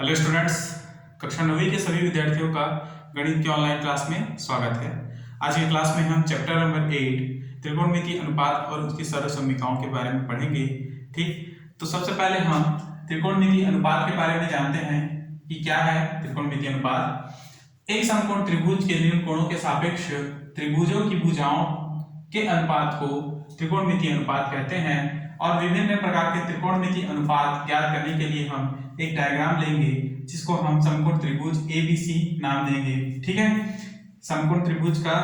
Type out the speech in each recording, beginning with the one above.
Hello students, कक्षा 9वीं के सभी विद्यार्थियों का गणित के ऑनलाइन क्लास में स्वागत है। आज की क्लास में हम चैप्टर नंबर 8 त्रिकोणमितीय अनुपात और उसकी सरल समीकरणों के बारे में पढ़ेंगे। ठीक, तो सबसे पहले हम त्रिकोणमितीय अनुपात के बारे में जानते हैं कि क्या है त्रिकोणमितीय अनुपात। एक समकोण त्रिभुज के निम्न कोणों के सापेक्ष त्रिभुजों की भुजाओं के अनुपात को त्रिकोणमितीय अनुपात कहते हैं और विभिन्न प्रकार के त्रिकोणमितीय अनुपात ज्ञात करने के लिए हम एक डायग्राम लेंगे जिसको हम समकोण त्रिभुज ABC नाम देंगे। ठीक है, समकोण त्रिभुज का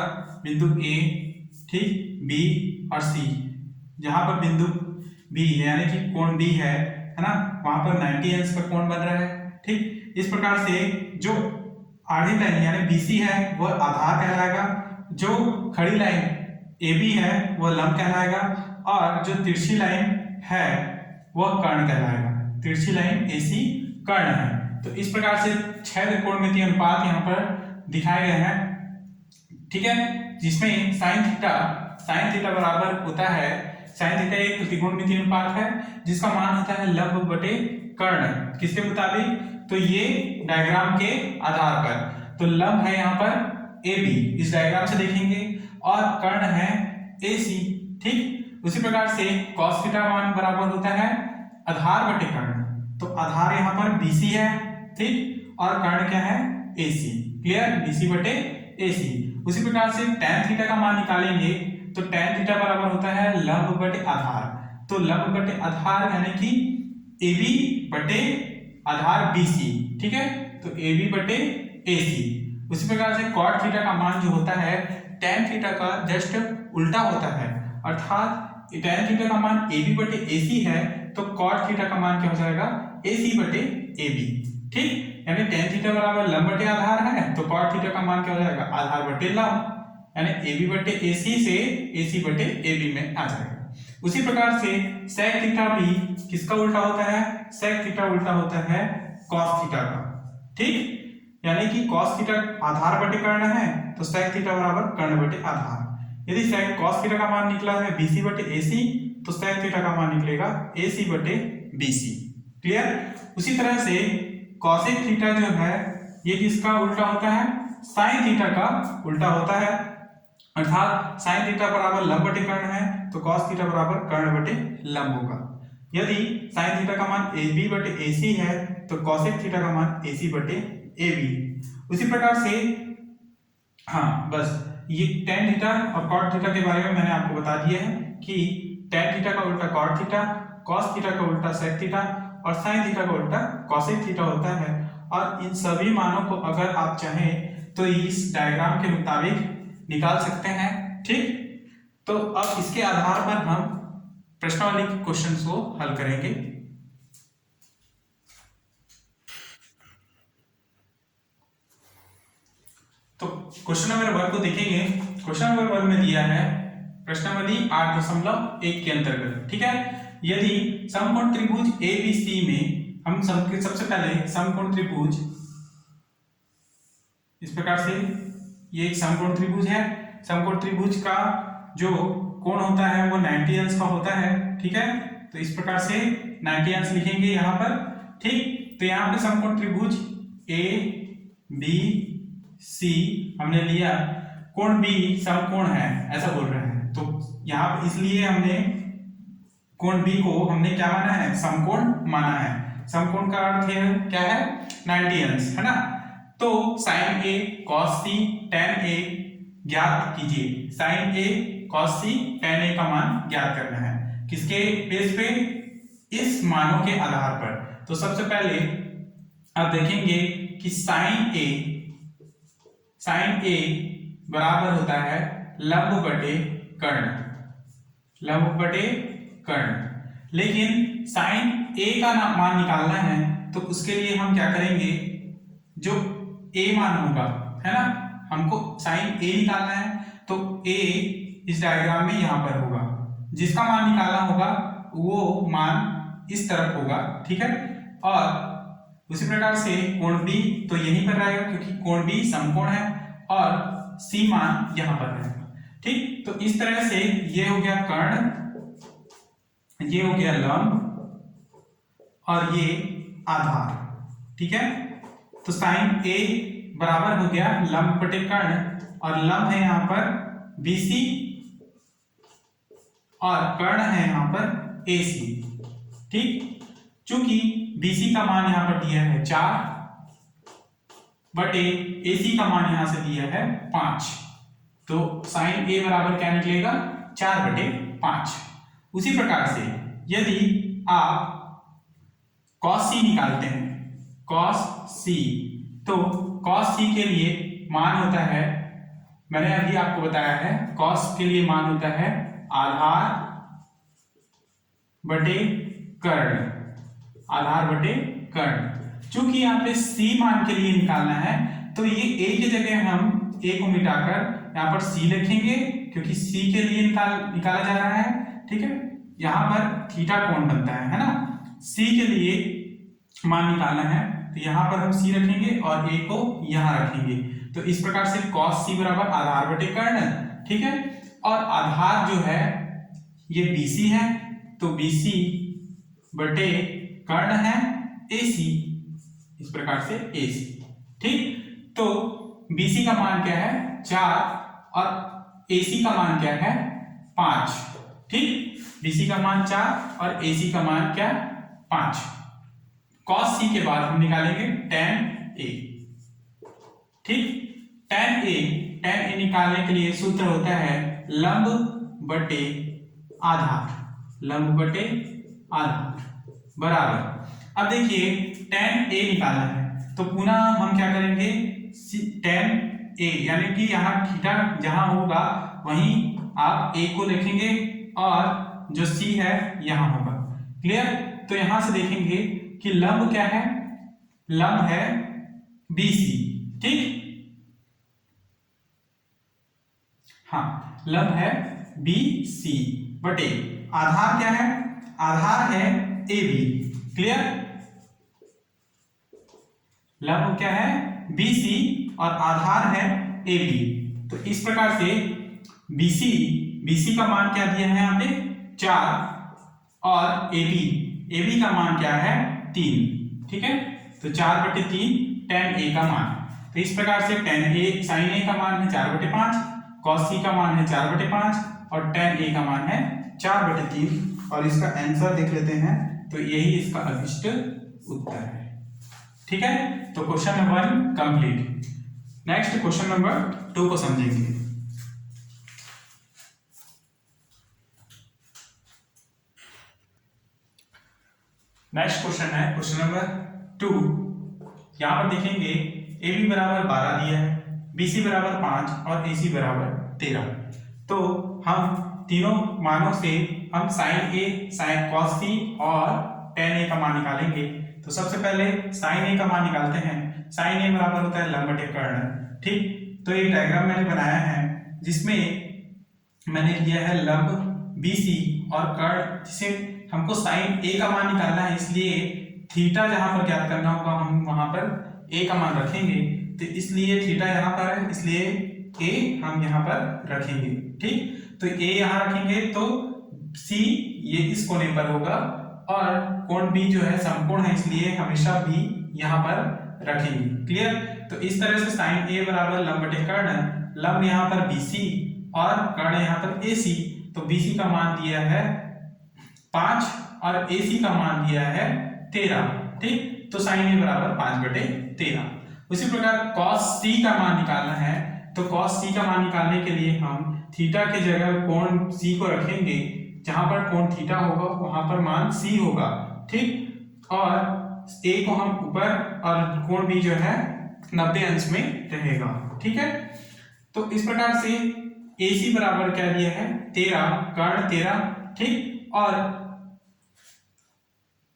बिंदु A, ठीक, B और C, जहां पर बिंदु B यानी कि कोण B है ना, वहां पर 90 अंश का कोण बन रहा है। ठीक, इस प्रकार से जो आड़ी लाइन यानी BC है वह आधार कहलाएगा, जो खड़ी लाइन AB है वह लंब कहलाएगा और जो तिरछी लाइन है वह कर्ण कहलाएगा। तिरछी लाइन AC कर्ण है। तो इस प्रकार से 6 त्रिकोणमितीय अनुपात यहाँ पर दिखाए गए हैं। ठीक है, जिसमें sin थीटा बराबर होता है, sin थीटा एक त्रिकोणमितीय अनुपात है जिसका मान होता है लंब बटे कर्ण। किसके मुताबिक? तो ये डायग्राम के आधार पर, तो लंब है यहाँ पर AB, इस डायग्राम से देखेंगे, और कर्ण है AC। ठीक, उसी प्रकार से cos थीटा मान बराबर होता है आधार बटे कर्ण। तो आधार यहाँ पर BC है, ठीक, और कर्ण क्या है? AC। क्लियर? BC बटे AC। उसी प्रकार से tan थीटा का मान निकालेंगे तो tan थीटा बराबर होता है लंब बटे आधार। तो लंब बटे आधार यानी कि AB बटे आधार BC। ठीक है, तो AB बटे AC। उसी प्रकार से cot थीटा का मान जो होता है tan थीटा का जस्ट उल्टा होता है, अर्थात tan थीटा का मान AB बटे AC है तो cot थीटा का मान क्या हो जाएगा? AC बटे AB। ठीक, यानी tan थीटा बराबर लंब बटे आधार है तो cot थीटा का मान क्या हो जाएगा? आधार बटे लंब, यानी AB बटे AC से AC बटे AB में आ जाएगा। उसी प्रकार से sec थीटा भी किसका उल्टा होता है? sec थीटा उल्टा होता है cos थीटा का। ठीक, यानी कि cos थीटा आधार बटे कर्ण है तो sec थीटा बराबर कर्ण बटे आधार। यदि sec cos थीटा का मान निकला है BC बटे AC तो sec थीटा का मान निकलेगा AC बटे BC। क्लियर? उसी तरह से cosec थीटा जो है ये किसका उल्टा होता है? sin थीटा का उल्टा होता है, अर्थात sin थीटा बराबर लंब बटे कर्ण है तो cos थीटा बराबर कर्ण बटे लंब होगा। यदि sin थीटा का मान AB बटे AC है तो cosec थीटा का मान AC बटे AB। उसी प्रकार से हाँ, बस ये tan थीटा और cot थीटा के बारे में मैंने आपको बता दिया है कि tan थीटा का उल्टा cot थीटा, cos थीटा का उल्टा sec थीटा और sin थीटा का उल्टा cosec थीटा होता है। और इन सभी मानों को अगर आप चाहें तो इस डायग्राम के मुताबिक निकाल सकते हैं। ठीक, तो अब इसके आधार पर हम प्रश्नावली के क्वेश्चंस को हल करेंगे। तो क्वेश्चन नंबर 1 को देखेंगे। क्वेश्चन नंबर 1 में दिया है प्रश्नावली 8.1 के अंतर्गत। ठीक है, यदि समकोण त्रिभुज ABC में हम सबसे पहले समकोण त्रिभुज इस प्रकार से, ये एक समकोण त्रिभुज है। समकोण त्रिभुज का जो कोण होता है वो 90 अंश का होता है। ठीक है, तो इस प्रकार से 90 अंश लिखेंगे यहाँ पर। ठीक, तो यहाँ पे समकोण त्रिभुज ABC हमने लिया, कोण B समकोण है ऐसा बोल रहे हैं, तो यहाँ पे इसलिए हमने कोण B को हमने क्या माना है? समकोण माना है। समकोण का अर्थ है क्या है? 90 अंश, है ना। तो sin A cos C tan A ज्ञात कीजिए। sin A cos C tan A का मान ज्ञात करना है। किसके बेस पे? इस मानों के आधार पर। तो सबसे पहले आप देखेंगे कि sin A बराबर होता है लंब बटे कर्ण, लंब बटे कर्ण। लेकिन sin A का मान निकालना है तो उसके लिए हम क्या करेंगे? जो A मान होगा, है ना, हमको sin A निकालना है तो A इस डायग्राम में यहां पर होगा, जिसका मान निकालना होगा वो मान इस तरफ होगा। ठीक है, और उसी प्रकार से कोण B तो यहीं पर रहेगा क्योंकि कोण B समकोण है और C मान यहां पर रहेगा। ठीक, तो इस तरह से ये हो गया कर्ण, ये हो गया लंब और ये आधार। ठीक है। तो साइन ए बराबर हो गया लंब बटे कर्ण, और लंब है यहाँ पर BC और कर्ण है यहाँ पर AC। ठीक, चूंकि BC का मान यहाँ पर दिया है 4 बटे AC का मान यहां से दिया है 5, तो साइन A बराबर क्या निकलेगा 4 बटे 5। उसी प्रकार से यदि आप cos C निकालते हैं, cos C, तो cos C के लिए मान होता है, मैंने अभी आपको बताया है, cos के लिए मान होता है आधार बटे कर्ण, आधार बटे कर्ण। चूंकि यहाँ पे C मान के लिए निकालना है, तो ये A की जगह हम A को मिटाकर यहाँ पर C लिखेंगे, क्योंकि C के लिए निकाला जा रहा है। ठीक है, यहाँ पर थीटा कोण बनता है ना, C के लिए मान निकालना है, तो यहाँ पर हम C रखेंगे और A को यहाँ रखेंगे। तो इस प्रकार से cos C बराबर आधार बटे कर्ण। ठीक है, और आधार जो है ये BC है, तो BC बटे कर्ण है AC, इस प्रकार से AC। ठीक, तो BC का मान क्या है 4 और AC का मान क्या है 5। ठीक, BC का मान 4 और AC का मान क्या 5। cos C के बाद हम निकालेंगे tan A। ठीक, tan A निकालने के लिए सूत्र होता है लंब बटे आधार, लंब बटे आधार बराबर। अब देखिए tan A निकालना है, तो पुनः हम क्या करेंगे tan A, यानी कि यहाँ थीटा जहां होगा वहीं आप A को लिखेंगे और जो C है यहां होगा। क्लियर? तो यहां से देखेंगे कि लंब क्या है, लंब है BC। ठीक, हाँ, लंब है BC बटे आधार क्या है, आधार है AB। क्लियर? लंब क्या है BC और आधार है AB। तो इस प्रकार से BC का मान क्या दिया है यहाँ पे 4 और AB का मान क्या है 3। ठीक है, तो 4 बटे 3 tan A का मान। तो इस प्रकार से sin A का मान है 4 बटे 5, cos C का मान है 4 बटे 5 और tan A का मान है 4 बटे 3। और इसका आंसर देख लेते हैं, तो यही इसका अभिष्ट उत्तर है। ठीक है, तो question number 1 complete. Next question number 2 को समझेंगे। नेक्स्ट क्वेश्चन है क्वेश्चन नंबर 2। यहां पर देखेंगे AB बराबर 12 दिया है, BC बराबर 5 और AC बराबर 13। तो हम तीनों मानों से हम sin A, sin cos C और tan A का मान निकालेंगे। तो सबसे पहले sin A का मान निकालते हैं। sin A बराबर होता है लंब बटे कर्ण। ठीक, तो एक डायग्राम मैंने बनाया है जिसमें मैंने लिया है लंब BC और कर्ण, जिसे हमको sin A का मान निकालना है, इसलिए थीटा जहां पर ज्ञात करना होगा हम वहां पर A का मान रखेंगे। तो इसलिए थीटा यहाँ पर है, इसलिए A हम यहाँ पर रखेंगे। ठीक, तो A यहाँ रखेंगे तो C ये इस कोने पर होगा और कोण B जो है समकोण है, इसलिए हमेशा B यहाँ पर रखेंगे। क्लियर? तो इस तरह से sin A बराबर लंब बटे कर्ण, लंब यहाँ पर BC और कर्ण यहाँ पर AC। तो BC का मान दिया है 5 और AC का मान दिया है 13। ठीक, तो sin A बराबर 5 बटे 13। उसी प्रकार cos C का मान निकालना है, तो cos C का मान निकालने के लिए हम थीटा की जगह कोण C को रखेंगे, जहां पर कोण थीटा होगा वहां पर मान C होगा। ठीक, और A को हम ऊपर और कोण B जो है 90 अंश में रहेगा। ठीक है, तो इस प्रकार से AC बराबर क्या दिया है 13, कर्ण 13। ठीक, और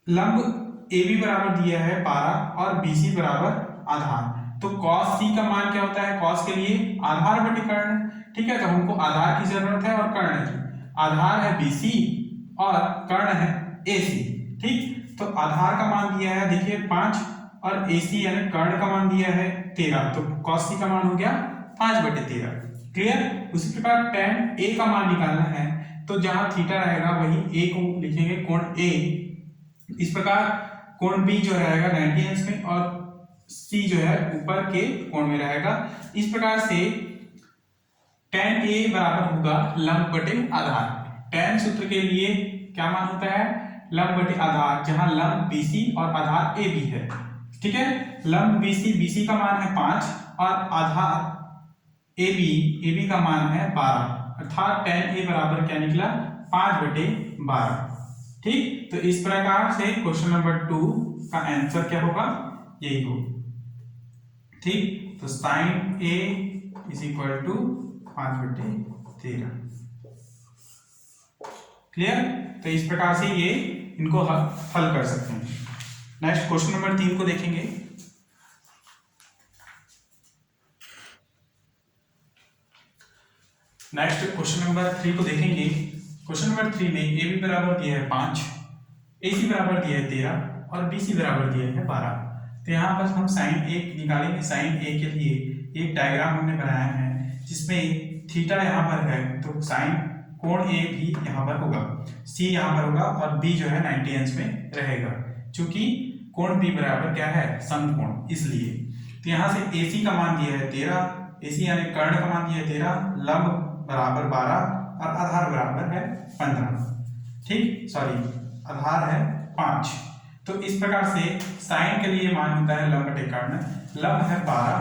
लंब AB बराबर दिया है 12 और BC बराबर आधार। तो cos C का मान क्या होता है, cos के लिए आधार बटे कर्ण। ठीक है, तो हमको आधार की जरूरत है और कर्ण की। आधार है BC और कर्ण है AC। ठीक, तो आधार का मान दिया है देखिए 5 और AC यानी कर्ण का मान दिया है 13, तो cos C का मान हो गया 5 बटे 13। क्लियर? उसी प्रकार tan A का मान निकालना है, तो जहां थीटा रहेगा वही A को लिखेंगे कोण A। इस प्रकार कोण बी जो रहेगा 90 अंश में और सी जो है ऊपर के कोण में रहेगा। इस प्रकार से tan A बराबर होगा लंब बटे आधार। tan सूत्र के लिए क्या मान होता है, लंब बटे आधार, जहां लंब BC और आधार AB है। ठीक है, लंब BC का मान है 5 और आधार AB का मान है 12, अर्थात tan A बराबर क्या निकला 5/12। ठीक, तो इस प्रकार से क्वेश्चन नंबर 2 का आंसर क्या होगा, यही होगा। ठीक, तो sin A = 5/13। क्लियर, तो इस प्रकार से ये इनको हल कर सकते हैं। नेक्स्ट क्वेश्चन नंबर 3 को देखेंगे। नेक्स्ट क्वेश्चन नंबर 3 को देखेंगे। क्वेश्चन नंबर 3 में AB बराबर दिया है 5, AC बराबर दिया है 13 और BC बराबर दिया है 12। तो यहाँ पर हम sin A निकालेंगे। sin A के लिए एक डायग्राम हमने बनाया है जिसमें थीटा यहाँ पर है, तो sin कोण A भी यहाँ पर होगा, C यहाँ पर होगा और B जो है 90 अंश में रहेगा, क्योंकि कोण B बराबर क्या है, समकोण, इसलिए। तो यहाँ से AC का मान दिया है 13, AC यानी कर्ण का मान दिया है 13, लंब बराबर 12 और आधार बराबर है 15। ठीक, सॉरी, आधार है 5। तो इस प्रकार से साइन के लिए मान होता है लंब बटे कर्ण। लंब है 12,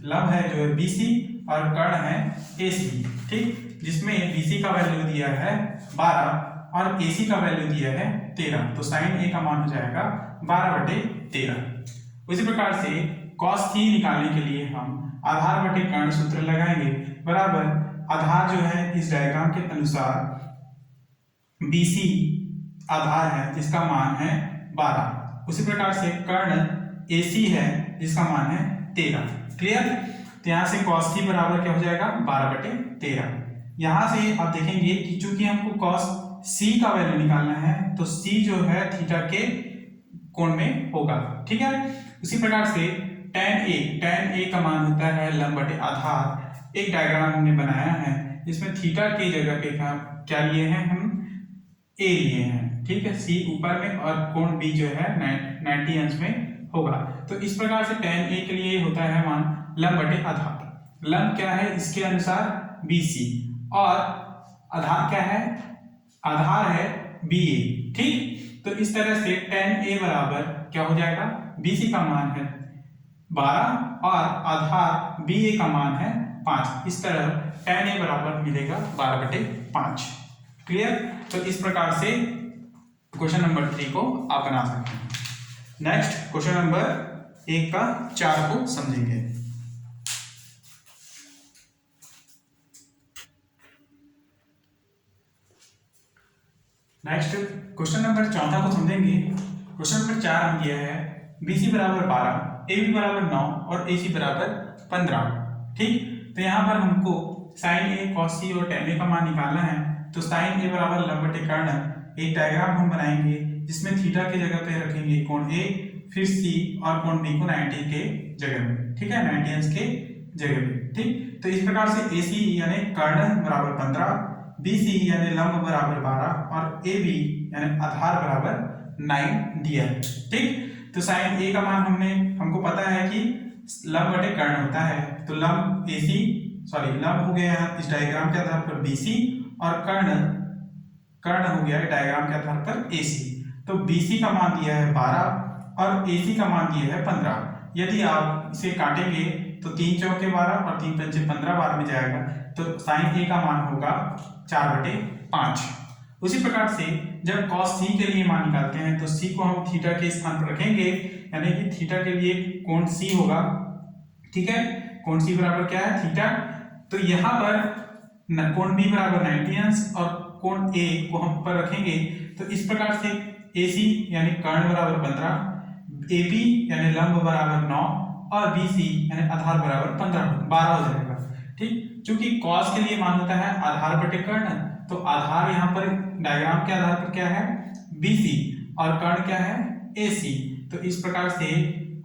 लंब है जो है BC और कर्ण है AC। ठीक, जिसमें BC का वैल्यू दिया है 12 और AC का वैल्यू दिया है 13, तो साइन A का मान हो जाएगा 12/13। उसी प्रकार से cos थी निकालने के लिए हम आधार बटे कर्ण सूत्र लगाएंगे, बराबर आधार जो है इस डायग्राम के अनुसार BC आधार है जिसका मान है 12, उसी प्रकार से कर्ण AC है जिसका मान है 13। क्लियर, तो यहाँ से cos थी बराबर क्या हो जाएगा 12/13। यहाँ से आप देखेंगे कि चूंकि हमको cos C का वैल्यू निकालना है, तो C जो है थीटा के कोण में होगा। ठीक है, उसी प्रकार से tan A का मान होता है लंब बटे आधार। एक डायग्राम हमने बनाया है जिसमें थीटा की जगह पे क्या लिए हैं, हम A लिए हैं। ठीक है, C ऊपर में और कोण B जो है 90 अंश में होगा। तो इस प्रकार से tan A के लिए होता है मान लंब बटे आधार। लंब क्या है इसके अनुसार BC और आधार क्या है, आधार है BA। ठीक, तो इस तरह से tan A बराबर क्या हो जाएगा, BC का मान है 12 और आधार BA का मान है 5। इस तरह tan A बराबर मिलेगा 12/5। क्लियर, तो इस प्रकार से क्वेश्चन नंबर 3 को आप बना सकते हैं। नेक्स्ट क्वेश्चन नंबर 1 का 4 को समझेंगे। नेक्स्ट क्वेश्चन नंबर 14 को समझेंगे। क्वेश्चन नंबर 4 हम दिया है BC बराबर 12, AB बराबर 9 और AC बराबर 15। ठीक, तो यहाँ पर हमको sin A, cos C और tan A का मान निकालना है। तो sin A बराबर लंब बटे कर्ण, एक डायग्राम हम बनाएंगे जिसमें थीटा के जगह पे रखेंगे कोण A, फिर C और कोण B को 90 के जगह में। ठीक है, 90 अंश के जगह पे। ठीक, तो इस प्रकार से AC यानी कर्ण बराबर 15, BC यानी लंब बराबर 12 और AB यानी आधार बराबर 9 दिया है। ठीक, तो sin A का मान हमको पता है कि लंब बटे कर्ण होता है, तो लंब लंब हो गया इस डायग्राम के आधार पर BC और कर्ण हो गया डायग्राम के आधार पर AC। तो BC का मान दिया है 12 और AC का मान दिया है 15। यदि आप इसे काटेंगे तो 3 चौके 12 और 3 पंचे 15 बार में जाएगा, तो sin A का मान होगा 4/5। उसी प्रकार से जब cos C के लिए मान निकालते हैं तो C को हम थीटा के स्थान पर रखेंगे, यानी कि थीटा के लिए कोण C होगा। ठीक है, कोण C बराबर क्या है, थीटा। तो यहाँ पर कोण B बराबर 90 अंश और कोण A को हम पर रखेंगे, तो इस प्रकार से AC यानी कर्ण बराबर 15, AB यानी लंब बराबर 9 और BC यानी आधार बराबर 12 हो जाएगा। ठीक, चूंकि cos के लिए मान होता है आधार बटे कर्ण, तो आधार यहाँ पर डायग्राम के आधार पर क्या है, BC और कर्ण क्या है, AC। तो इस प्रकार से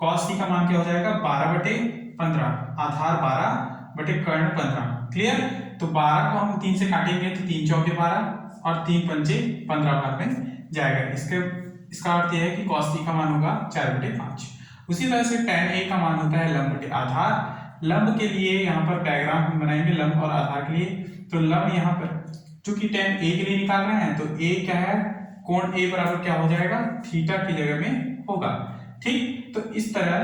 cos C का मान क्या हो जाएगा 12/15, आधार 12 बटे कर्ण 15। क्लियर, तो 12 को हम 3 से काटेंगे तो 3 चौके 12 और 3 पंचे 15 बार में जाएगा। इसके इसका अर्थ यह है कि cos c का मान होगा 4/5। उसी तरह से tan a का मान होता है लंब बटे आधार। लंब के लिए यहाँ पर डायग्राम हम बनाएंगे लंब और आधार के लिए। तो लंब यहाँ पर चूंकि tan a के लिए निकाल रहे हैं तो a क्या है, कोण a बराबर क्या हो जाएगा, थीटा की जगह में होगा। ठीक, तो इस तरह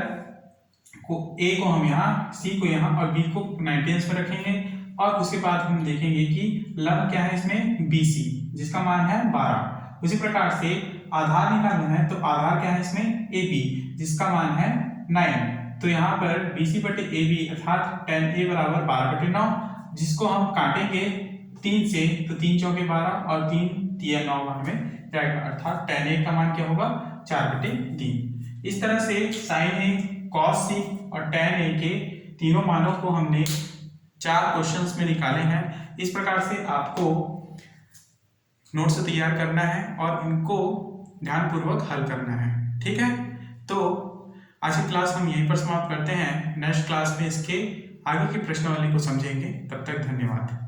को a को हम यहाँ, c को यहाँ और b को 90 में रखेंगे और उसके बाद हम देखेंगे कि लंब क्या है इसमें BC जिसका मान है 12। उसी प्रकार से आधार निकालना है तो आधार क्या है इसमें AB जिसका मान है 9। तो यहाँ पर BC बटे AB अर्थात tan A बराबर 12/9, जिसको हम काटेंगे 3 से तो 3 चौके 12 और 3 तिया 9 मान में जाएगा, अर्थात tan A का मान क्या होगा 4/3। इस तरह से sin A, cos C और tan A के तीनों मानों को हमने 4 क्वेश्चंस में निकाले हैं। इस प्रकार से आपको नोट्स तैयार करना है और इनको ध्यानपूर्वक हल करना है। ठीक है, तो आज की क्लास हम यहीं पर समाप्त करते हैं। नेक्स्ट क्लास में इसके आगे की प्रश्नावली को समझेंगे। तब तक धन्यवाद।